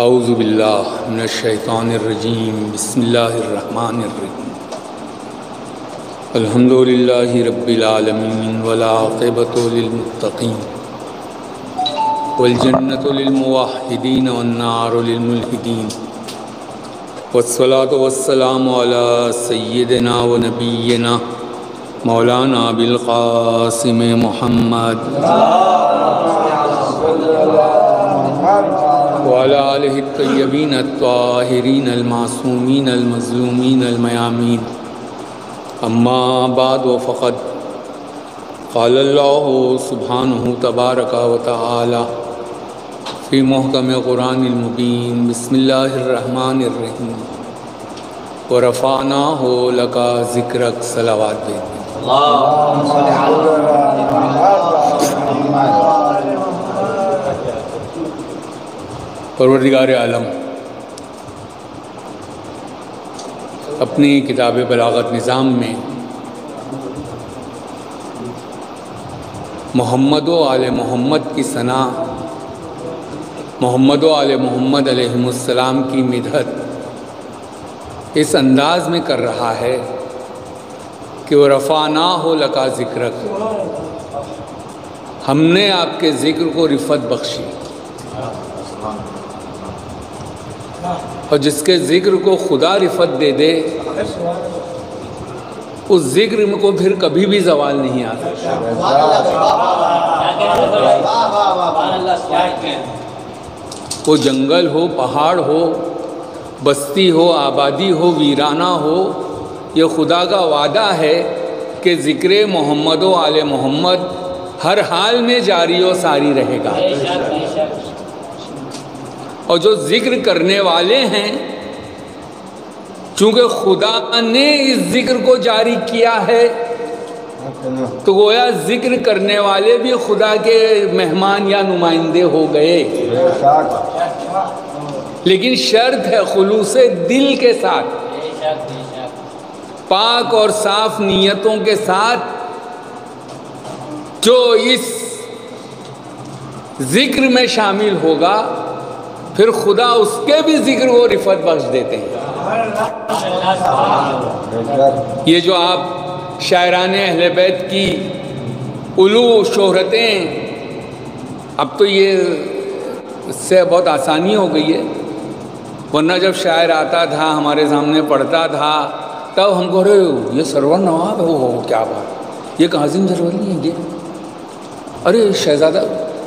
اعوذ باللہ من الشیطان الرجیم بسم اللہ الرحمن الرحیم الحمد للہ رب العالمین والعاقبۃ للمتقین والجنۃ للموحدین والنار للملحدین والصلاة والسلام علی سیدنا و نبینا مولانا بالقاسم محمد وعلى آلہ الطیبین الطاہرین المعصومین المظلومین المیامین اما بعد وفقد قال اللہ سبحانہ تبارک و تعالی فی محکم قرآن المبین بسم اللہ الرحمن الرحیم ورفعناہ لک ذکرک صلوات دے اللہم صل علی پروردگار عالم اپنی کتاب بلاغت نظام میں محمد و آل محمد کی ثنا، محمد و آل محمد علیہ السلام کی مدحت اس انداز میں کر رہا ہے کہ ورفعناہ لک ذکرک، ہم نے آپ کے ذکر کو رفعت بخشی، اور جس کے ذکر کو خدا رفعت دے دے اس ذکر کو پھر کبھی بھی زوال نہیں آتا۔ وہ جنگل ہو، پہاڑ ہو، بستی ہو، آبادی ہو، ویرانہ ہو، یہ خدا کا وعدہ ہے کہ ذکر محمد و آل محمد ہر حال میں جاری و ساری رہے گا۔ اور جو ذکر کرنے والے ہیں، چونکہ خدا نے اس ذکر کو جاری کیا ہے تو گویا ذکر کرنے والے بھی خدا کے مہمان یا نمائندے ہو گئے، لیکن شرط ہے خلوص دل کے ساتھ، پاک اور صاف نیتوں کے ساتھ جو اس ذکر میں شامل ہوگا پھر خدا اس کے بھی ذکر کو رفعت بخش دیتے ہیں۔ یہ جو آپ شاعران اہل بیت کی علو شہرتیں، اب تو یہ اس سے بہت آسانی ہو گئی ہے، ورنہ جب شاعر آتا تھا ہمارے سامنے پڑھتا تھا تب ہم کو یہ سرور نواب ہو، کیا بات، یہ کاظم جرولی ہیں، یہ ارے شہزادہ،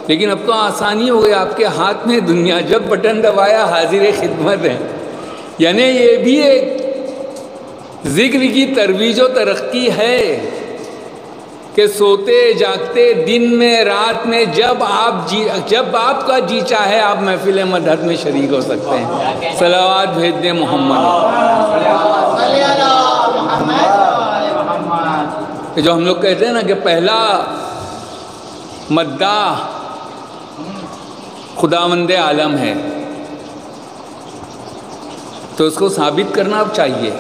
لیکن اب تو آسانی ہو گئی، آپ کے ہاتھ میں دنیا، جب بٹن دبایا حاضر خدمت ہے۔ یعنی یہ بھی ایک ذکر کی ترویج و ترقی ہے کہ سوتے جاگتے دن میں رات میں جب آپ کا جی چاہے آپ محفل مدحت میں شریک ہو سکتے ہیں۔ صلوات بھیج دیں محمد، جو ہم لوگ کہتے ہیں نا کہ پہلا مداح خداوند عالم ہے، تو اس کو ثابت کرنا اب چاہیے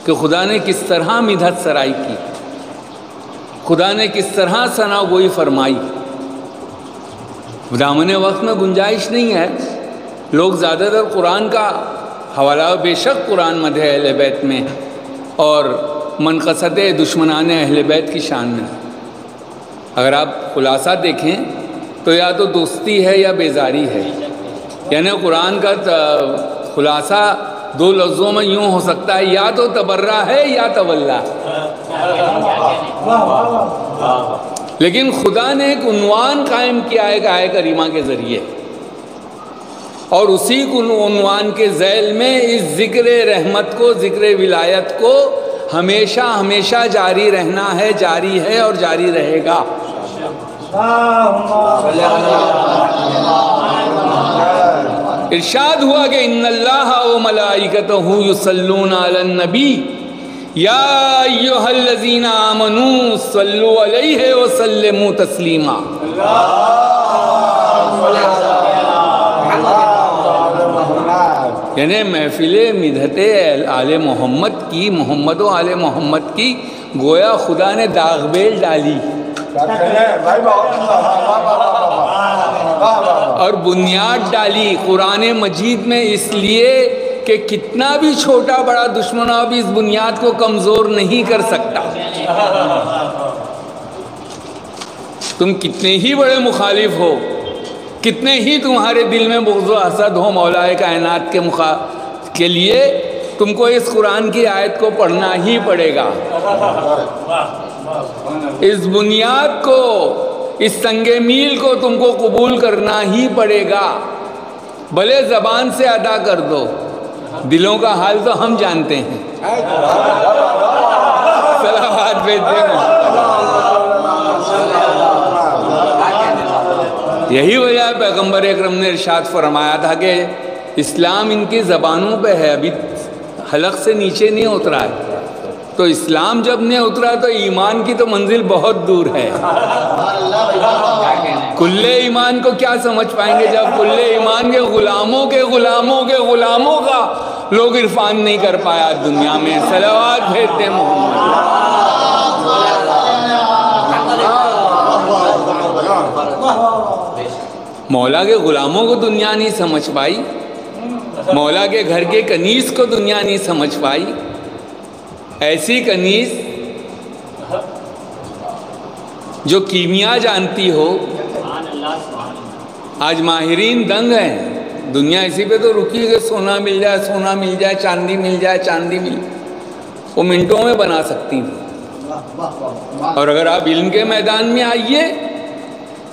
کہ خدا نے کس طرح مدحت سرائی کی، خدا نے کس طرح ثنا گوئی فرمائی۔ دامن وقت میں گنجائش نہیں ہے، لوگ زیادہ تر قرآن کا حوالہ، بے شک قرآن مدح اہل بیت میں اور منقصد دشمنان اہل بیت کی شان میں، اگر آپ خلاصہ دیکھیں تو یا تو دوستی ہے یا بیزاری ہے، یعنی قرآن کا خلاصہ دو لفظوں میں یوں ہو سکتا ہے، یا تو تبرہ ہے یا تولا، لیکن خدا نے ایک عنوان قائم کیا ہے آیہ کریمہ کے ذریعے، اور اسی عنوان کے ذیل میں اس ذکر رحمت کو، ذکر ولایت کو ہمیشہ ہمیشہ جاری رہنا ہے، جاری ہے اور جاری رہے گا۔ ارشاد ہوا کہ ان اللہ و ملائکتہ یصلون علی النبی یا ایھا الذین آمنوا صلوا علیہ وسلموا تسلیما۔ یعنی محفل مدحت آل محمد کی، محمد و آل محمد کی گویا خدا نے داغ بیل ڈالی، اور بنیاد ڈالی قرآن مجید میں، اس لیے کہ کتنا بھی چھوٹا بڑا دشمن ہو بھی اس بنیاد کو کمزور نہیں کر سکتا۔ تم کتنے ہی بڑے مخالف ہو، کتنے ہی تمہارے دل میں بغض و حسد ہو مولا کائنات کے لیے، تم کو اس قرآن کی آیت کو پڑھنا ہی پڑے گا۔ اس بنیاد کو، اس سنگ میل کو تم کو قبول کرنا ہی پڑے گا، بھلے زبان سے ادا کر دو، دلوں کا حال تو ہم جانتے ہیں۔ صلوات بھیجتے ہیں۔ یہی وجہ ہے پیغمبر اکرم نے ارشاد فرمایا تھا کہ اسلام ان کی زبانوں پہ ہے، ابھی حلق سے نیچے نہیں اترا ہے، تو اسلام جب نہیں اترا تو ایمان کی تو منزل بہت دور ہے۔ کل ایمان کو کیا سمجھ پائیں گے جب کل ایمان کے غلاموں کے غلاموں کے غلاموں کا لوگ عرفان نہیں کر پایا دنیا میں۔ صلوات بھیجتے محمد۔ مولا کے غلاموں کو دنیا نہیں سمجھ پائی، مولا کے گھر کے کنیز کو دنیا نہیں سمجھ پائی۔ ایسی کنیز جو کیمیا جانتی ہو، آج ماہرین دنگ ہیں، دنیا اسی پہ تو رکی کہ سونا مل جائے، سونا مل جائے، چاندی مل جائے، چاندی مل جائے، وہ منٹوں میں بنا سکتی ہیں۔ اور اگر آپ علم کے میدان میں آئیے،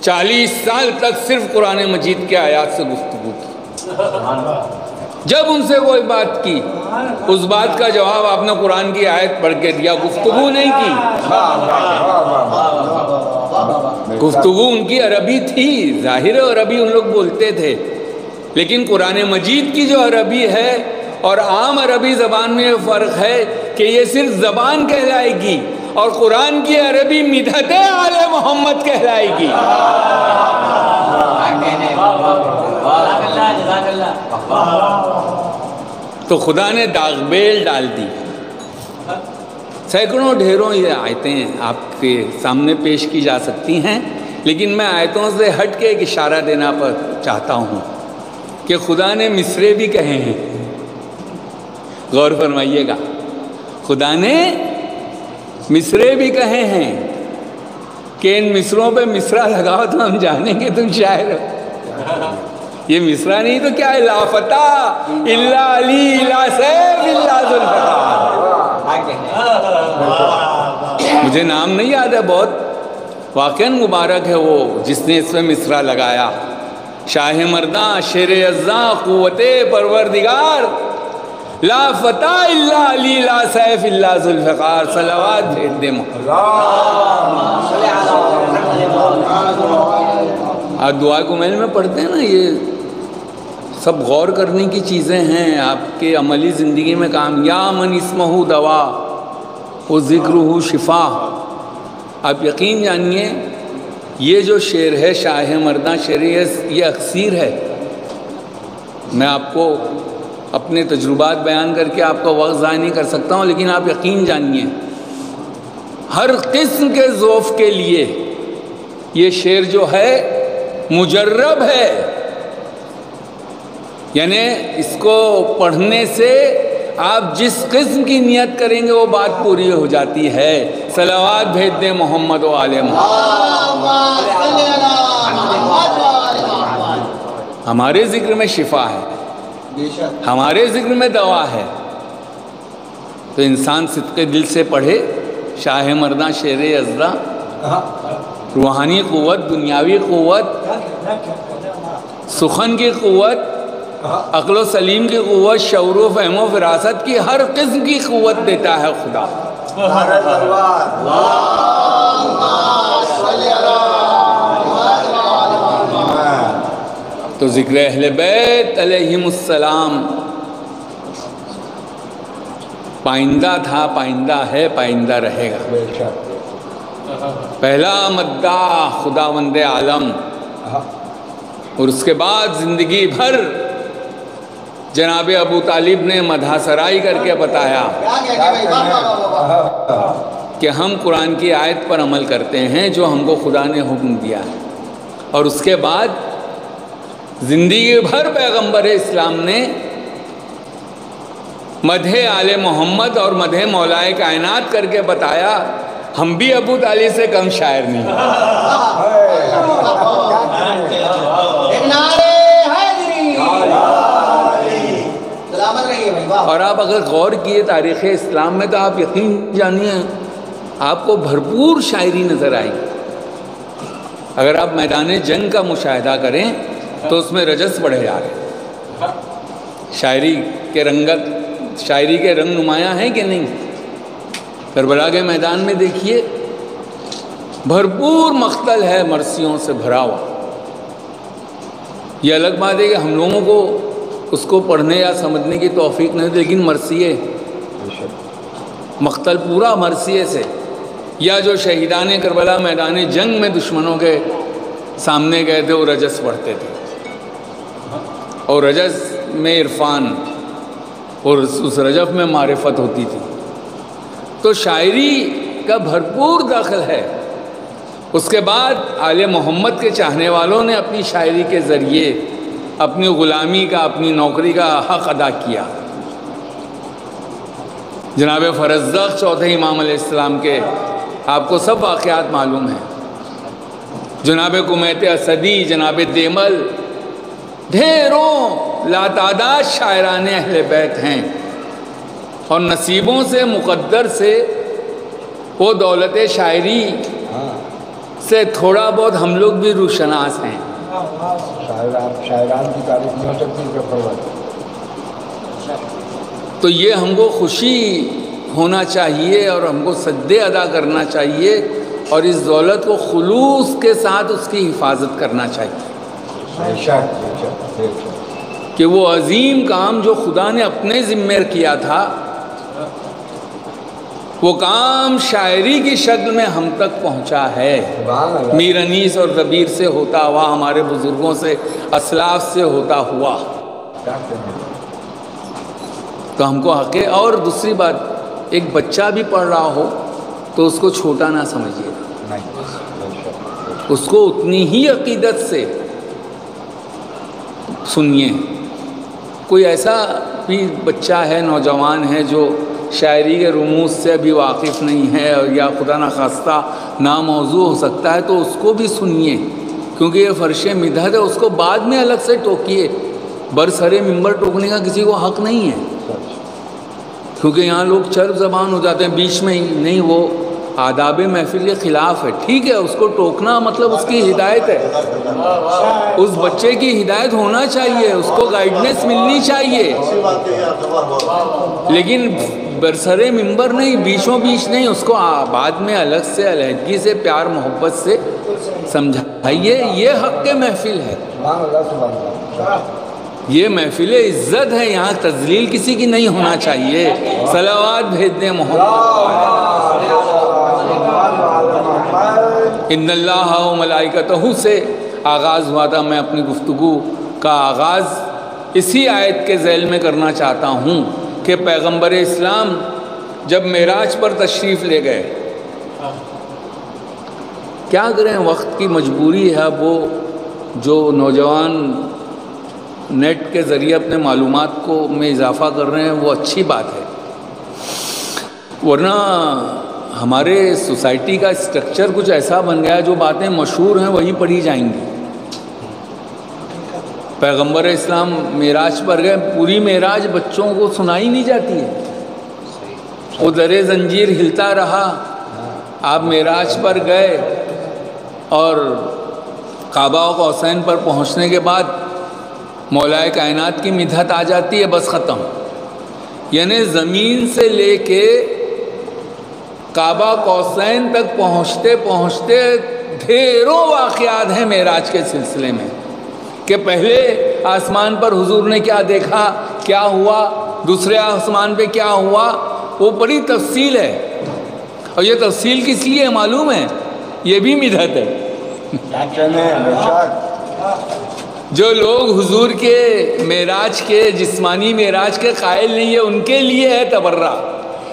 40 سال تک صرف قرآن مجید کے آیات سے گفتگو کی، جب ان سے کوئی بات کی اس بات کا جواب آپ نے قرآن کی آیت پڑھ کے دیا، گفتگو نہیں کی۔ گفتگو ان کی عربی تھی، ظاہر عربی ان لوگ بولتے تھے، لیکن قرآن مجید کی جو عربی ہے اور عام عربی زبان میں یہ فرق ہے کہ یہ صرف زبان کہلائے گی اور قرآن کی عربی مدحت آل محمد کہلائے گی۔ تو خدا نے داغ بیل ڈال دی۔ سینکڑوں ڈھیروں یہ آیتیں آپ کے سامنے پیش کی جا سکتی ہیں، لیکن میں آیتوں سے ہٹ کے ایک اشارہ دینا پر چاہتا ہوں کہ خدا نے مصرے بھی کہے ہیں۔ غور فرمائیے گا، خدا نے مصرے بھی کہے ہیں کہ ان مصروں پہ مصرع لگاؤ تو ہم جانیں گے تم شاعر ہو۔ یہ مصرع نہیں تو کیا ہے؟ لا فتح الا علی لا سیف الا ذوالفقار۔ مجھے نام نہیں یاد ہے، بہت واقعاً مبارک ہے وہ جس نے اس میں مصرع لگایا۔ شاہ مرداں شیر عزاں قوت پروردگار، لا فتح الا علی لا سیف الا ذوالفقار۔ صلوات بھیج دے آپ دعا کو محل میں پڑھتے ہیں نا، یہ سب غور کرنے کی چیزیں ہیں آپ کے عملی زندگی میں کام۔ یا من اسمہ دوا و ذکرہ شفا۔ آپ یقین جانیے یہ جو شعر ہے شاہ مرداں شعر، یہ اکثیر ہے۔ میں آپ کو اپنے تجربات بیان کر کے آپ کا وقت ضائع نہیں کر سکتا ہوں، لیکن آپ یقین جانیے ہر قسم کے ذوف کے لیے یہ شعر جو ہے مجرب ہے، یعنی اس کو پڑھنے سے آپ جس قسم کی نیت کریں گے وہ بات پوری ہو جاتی ہے۔ صلوات بھیج دیں محمد و آل محمد۔ ہمارے ذکر میں شفا ہے، ہمارے ذکر میں دوا ہے، تو انسان صدق دل سے پڑھے شاہ مرداں شیر ازدہ۔ روحانی قوت، دنیاوی قوت، سخن کی قوت، عقل و سلیم کی قوت، شعور و فہم و فراست کی ہر قسم کی قوت دیتا ہے خدا۔ تو ذکر اہل بیت علیہم السلام پائندہ تھا، پائندہ ہے، پائندہ رہے گا۔ پہلا مداح خداوند عالم، اور اس کے بعد زندگی بھر جناب ابو طالب نے مدح سرائی کر کے بتایا کہ ہم قرآن کی آیت پر عمل کرتے ہیں جو ہم کو خدا نے حکم دیا ہے، اور اس کے بعد زندگی بھر پیغمبر اسلام نے مدح آل محمد اور مدح مولائے کائنات کر کے بتایا ہم بھی ابو طالب سے کم شاعر نہیں۔ اور آپ اگر غور کیے تاریخ اسلام میں تو آپ یقین جانیے آپ کو بھرپور شاعری نظر آئی۔ اگر آپ میدان جنگ کا مشاہدہ کریں تو اس میں رجس بڑھے جا رہے ہیں، شاعری کے رنگ نمایاں ہیں کہ نہیں؟ کربلا کے میدان میں دیکھیے بھرپور مقتل ہے مرثیوں سے بھرا ہوا۔ یہ الگ بات ہے کہ ہم لوگوں کو اس کو پڑھنے یا سمجھنے کی توفیق نہیں، لیکن مرثیے مقتل پورا مرثیے سے، یا جو شہیدان کربلا میدان جنگ میں دشمنوں کے سامنے گئے تھے وہ رجس پڑھتے تھے، اور رجس میں عرفان اور اس رجف میں معرفت ہوتی تھی۔ تو شاعری کا بھرپور دخل ہے۔ اس کے بعد آل محمد کے چاہنے والوں نے اپنی شاعری کے ذریعے اپنی غلامی کا، اپنی نوکری کا حق ادا کیا۔ جناب فرزدق چوتھے امام علیہ السلام کے آپ کو سب واقعات معلوم ہیں، جناب کمیت اسدی، جناب دیمل، ڈھیروں لاتعداد شاعران اہل بیت ہیں، اور نصیبوں سے مقدر سے وہ دولت شاعری سے تھوڑا بہت ہم لوگ بھی روشناس ہیں۔ شاعران کی تعریف نہیں ہو سکتی۔ تو یہ ہم کو خوشی ہونا چاہیے اور ہم کو سجدے ادا کرنا چاہیے، اور اس دولت کو خلوص کے ساتھ اس کی حفاظت کرنا چاہیے کہ وہ عظیم کام جو خدا نے اپنے ذمہ کیا تھا وہ کام شاعری کی شکل میں ہم تک پہنچا ہے۔ میر انیس اور دبیر سے ہوتا ہوا، ہمارے بزرگوں سے، اسلاف سے ہوتا ہوا، تو ہم کو حق ہے۔ اور دوسری بات، ایک بچہ بھی پڑھ رہا ہو تو اس کو چھوٹا نہ سمجھیے، اس کو اتنی ہی عقیدت سے سنیے۔ کوئی ایسا بھی بچہ ہے، نوجوان ہے جو شاعری کے رموز سے ابھی واقف نہیں ہے، یا خدا نخواستہ ناموضوع ہو سکتا ہے، تو اس کو بھی سنیے، کیونکہ یہ فرش مدحت ہے۔ اس کو بعد میں الگ سے ٹوکیے، برسر ممبر ٹوکنے کا کسی کو حق نہیں ہے، کیونکہ یہاں لوگ چرب زبان ہو جاتے ہیں بیچ میں ہی۔ نہیں، وہ آداب محفل کے خلاف ہے۔ ٹھیک ہے، اس کو ٹوکنا مطلب اس کی ہدایت ہے، اس بچے کی ہدایت ہونا چاہیے، اس کو گائیڈنس ملنی چاہیے، لیکن برسر ممبر نہیں، بیچوں بیچ نہیں، اس کو بعد میں الگ سے علیحدگی سے پیار محبت سے سمجھائیے۔ یہ حق کے محفل ہے، یہ محفل عزت ہے، یہاں تذلیل کسی کی نہیں ہونا چاہیے۔ صلوات بھیج دیں محمد۔ ان اللہ و ملائکتہ سے آغاز ہوا تھا۔ میں اپنی گفتگو کا آغاز اسی آیت کے ذیل میں کرنا چاہتا ہوں کہ پیغمبر اسلام جب معراج پر تشریف لے گئے، کیا کریں، وقت کی مجبوری ہے۔ وہ جو نوجوان نیٹ کے ذریعے اپنے معلومات کو میں اضافہ کر رہے ہیں وہ اچھی بات ہے، ورنہ ہمارے سوسائٹی کا اسٹرکچر کچھ ایسا بن گیا ہے جو باتیں مشہور ہیں وہی پڑھی جائیں گی۔ پیغمبر اسلام معراج پر گئے، پوری معراج بچوں کو سنائی نہیں جاتی ہے، وہ در زنجیر ہلتا رہا۔ آپ معراج پر گئے اور کعبہ و قوسین پر پہنچنے کے بعد مولائے کائنات کی مدحت آ جاتی ہے، بس ختم۔ یعنی زمین سے لے کے کعبہ قوسین تک پہنچتے پہنچتے ڈھیروں واقعات ہیں معراج کے سلسلے میں، کہ پہلے آسمان پر حضور نے کیا دیکھا، کیا ہوا، دوسرے آسمان پہ کیا ہوا، وہ بڑی تفصیل ہے۔ اور یہ تفصیل کس لیے معلوم ہے؟ یہ بھی مدحت ہے۔ جو لوگ حضور کے معراج کے، جسمانی معراج کے قائل نہیں ہے، ان کے لیے ہے تبرہ،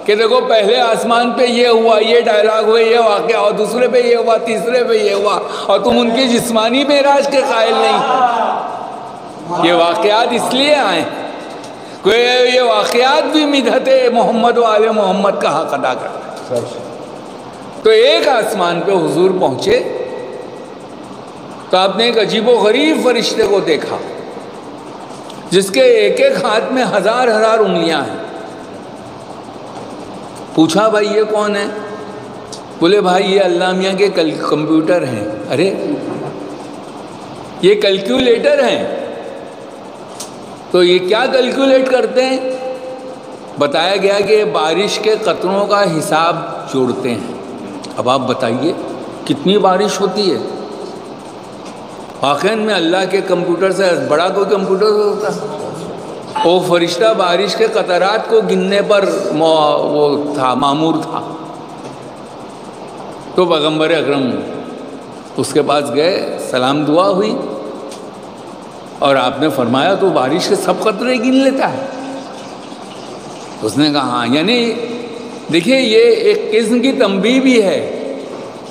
کہ دیکھو پہلے آسمان پہ یہ ہوا، یہ ڈائلاگ ہوئے، یہ واقعہ، اور دوسرے پہ یہ ہوا، تیسرے پہ یہ ہوا، اور تم ان کی جسمانی معراج کے قائل نہیں۔ یہ واقعات اس لیے آئے ہیں کہ یہ واقعات بھی مدحت محمد و آل محمد کا حق ادا کرتے ہیں۔ تو ایک آسمان پہ حضور پہنچے تو آپ نے ایک عجیب و غریب فرشتے کو دیکھا جس کے ایک ایک ہاتھ میں ہزار ہزار انگلیاں ہیں۔ پوچھا بھائی یہ کون ہے؟ بولے بھائی یہ اللہ میاں کے کمپیوٹر ہیں۔ ارے یہ کیلکولیٹر ہیں، تو یہ کیا کیلکولیٹ کرتے ہیں؟ بتایا گیا کہ بارش کے قطروں کا حساب جوڑتے ہیں۔ اب آپ بتائیے کتنی بارش ہوتی ہے؟ واقعاً میں اللہ کے کمپیوٹر سے بڑا کوئی کمپیوٹر ہوتا ہے؟ وہ فرشتہ بارش کے قطرات کو گننے پر وہ تھا، مامور تھا۔ تو پیغمبر اکرم اس کے پاس گئے، سلام دعا ہوئی، اور آپ نے فرمایا تو بارش کے سب قطرے گن لیتا ہے؟ اس نے کہا ہاں۔ یعنی دیکھیے یہ ایک قسم کی تنبیہ بھی ہے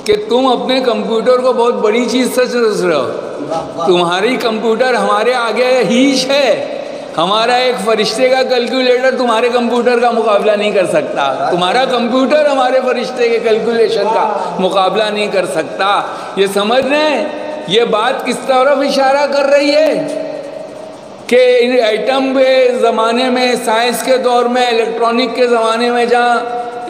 کہ تم اپنے کمپیوٹر کو بہت بڑی چیز سے سمجھ رہے ہو۔ تمہاری کمپیوٹر ہمارے آگے ہیچ ہے۔ ہمارا ایک فرشتے کا کیلکولیٹر تمہارے کمپیوٹر کا مقابلہ نہیں کر سکتا، تمہارا کمپیوٹر ہمارے فرشتے کے کیلکولیشن کا مقابلہ نہیں کر سکتا۔ یہ سمجھ لیں یہ بات کس طرف اشارہ کر رہی ہے کہ ایٹم کے زمانے میں، سائنس کے دور میں، الیکٹرانک کے زمانے میں جہاں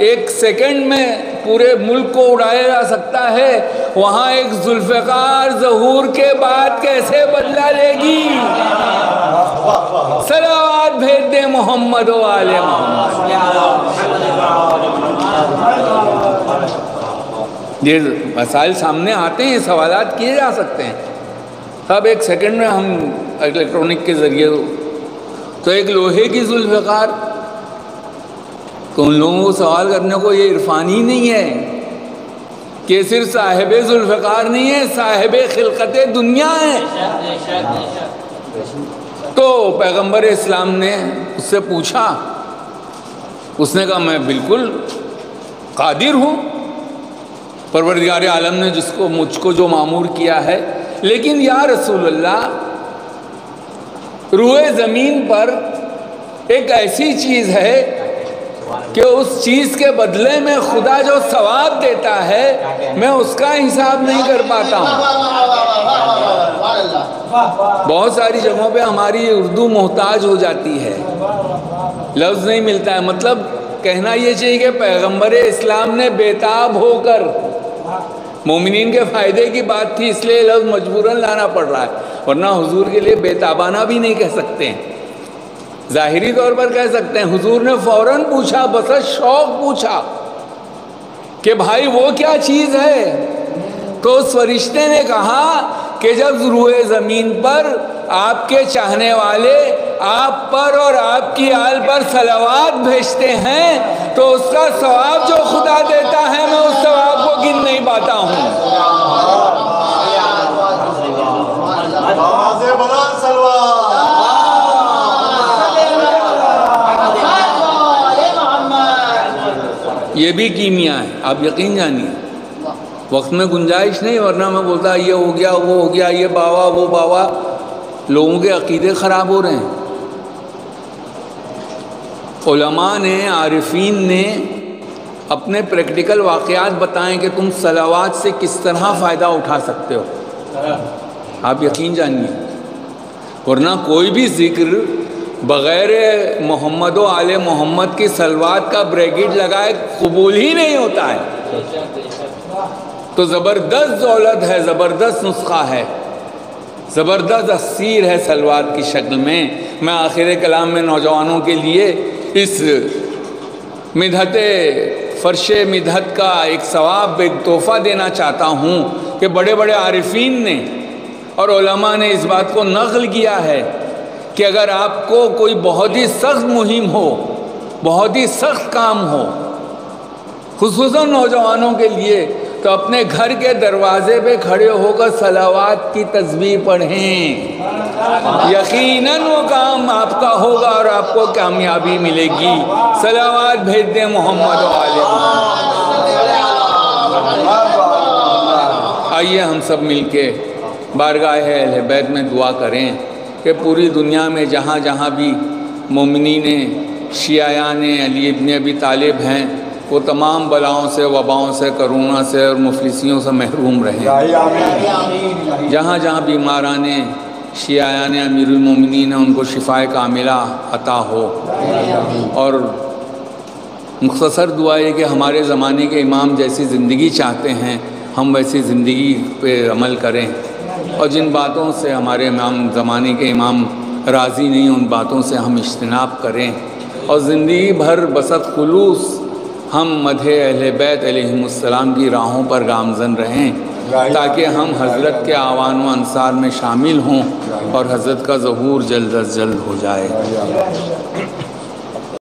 ایک سیکنڈ میں پورے ملک کو اڑایا جا سکتا ہے، وہاں ایک ذوالفقار ظہور کے بعد کیسے بدلہ لے گی؟ صلوات بھیج دیں محمد و آل محمد۔ یہ مسائل سامنے آتے ہیں، سوالات کیے جا سکتے ہیں، اب ایک سیکنڈ میں ہم الیکٹرانک کے ذریعے تو ایک لوہے کی ذوالفقار، تو ان لوگوں کو سوال کرنے کو یہ عرفان ہی نہیں ہے کہ صرف صاحب ذوالفقار نہیں ہے، صاحب خلقت دنیا ہے۔ تو پیغمبر اسلام نے اس سے پوچھا، اس نے کہا میں بالکل قادر ہوں، پروردگار عالم نے مجھ کو جو معمور کیا ہے، لیکن یا رسول اللہ روئے زمین پر ایک ایسی چیز ہے کہ اس چیز کے بدلے میں خدا جو ثواب دیتا ہے میں اس کا حساب نہیں کر پاتا ہوں۔ بہت ساری جگہوں پہ ہماری اردو محتاج ہو جاتی ہے، لفظ نہیں ملتا ہے۔ مطلب کہنا یہ چاہیے کہ پیغمبر اسلام نے بےتاب ہو کر، مومنین کے فائدے کی بات تھی اس لیے لفظ مجبوراً لانا پڑ رہا ہے، ورنہ حضور کے لیے بےتابانہ بھی نہیں کہہ سکتے ہیں، ظاہری طور پر کہہ سکتے ہیں۔ حضور نے فوراً پوچھا، بس شوق پوچھا کہ بھائی وہ کیا چیز ہے؟ تو اس فرشتے نے کہا کہ جب روئے زمین پر آپ کے چاہنے والے آپ پر اور آپ کی آل پر صلوات بھیجتے ہیں تو اس کا ثواب جو خدا دیتا ہے میں اس ثواب کو گن نہیں پاتا ہوں۔ یہ بھی کیمیا ہے، آپ یقین جانیے، وقت میں گنجائش نہیں، ورنہ میں بولتا یہ ہو گیا وہ ہو گیا، یہ باوا وہ باوا، لوگوں کے عقیدے خراب ہو رہے ہیں۔ علماء نے، عارفین نے اپنے پریکٹیکل واقعات بتائیں کہ تم صلوات سے کس طرح فائدہ اٹھا سکتے ہو، آپ یقین جانیے، ورنہ کوئی بھی ذکر بغیر محمد و آل محمد کی صلوات کا بریکٹ لگائے قبول ہی نہیں ہوتا ہے۔ تو زبردست دولت ہے، زبردست نسخہ ہے، زبردست اسیر ہے صلوات کی شکل میں۔ میں آخر کلام میں نوجوانوں کے لیے اس مدحت، فرش مدحت کا ایک ثواب، ایک تحفہ دینا چاہتا ہوں کہ بڑے بڑے عارفین نے اور علماء نے اس بات کو نقل کیا ہے کہ اگر آپ کو کوئی بہت ہی سخت مہم ہو، بہت ہی سخت کام ہو، خصوصاً نوجوانوں کے لیے، تو اپنے گھر کے دروازے پہ کھڑے ہو کر صلوات کی تسبیح پڑھیں، یقیناً وہ کام آپ کا ہوگا اور آپ کو کامیابی ملے گی۔ صلوات بھیج دیں محمد و آل محمد۔ آئیے ہم سب مل کے بارگاہ اہل بیت میں دعا کریں کہ پوری دنیا میں جہاں جہاں بھی مومنین شیعیان علی ابن ابی طالب ہیں وہ تمام بلاؤں سے، وباؤں سے، کرونا سے اور مفلسیوں سے محروم رہیں۔ جہاں جہاں بیماران شیعیان امیر المومنین ہیں ان کو شفائے کاملہ عطا ہو۔ اور مختصر دعا ہے کہ ہمارے زمانے کے امام جیسی زندگی چاہتے ہیں ہم ویسی زندگی پہ عمل کریں، اور جن باتوں سے ہمارے امام زمانے کے امام راضی نہیں ان باتوں سے ہم اجتناب کریں، اور زندگی بھر بسط خلوص ہم مدح اہل بیت علیہم السلام کی راہوں پر گامزن رہیں، تاکہ ہم حضرت کے اعوان و انصار میں شامل ہوں اور حضرت کا ظہور جلد از جلد ہو جائے۔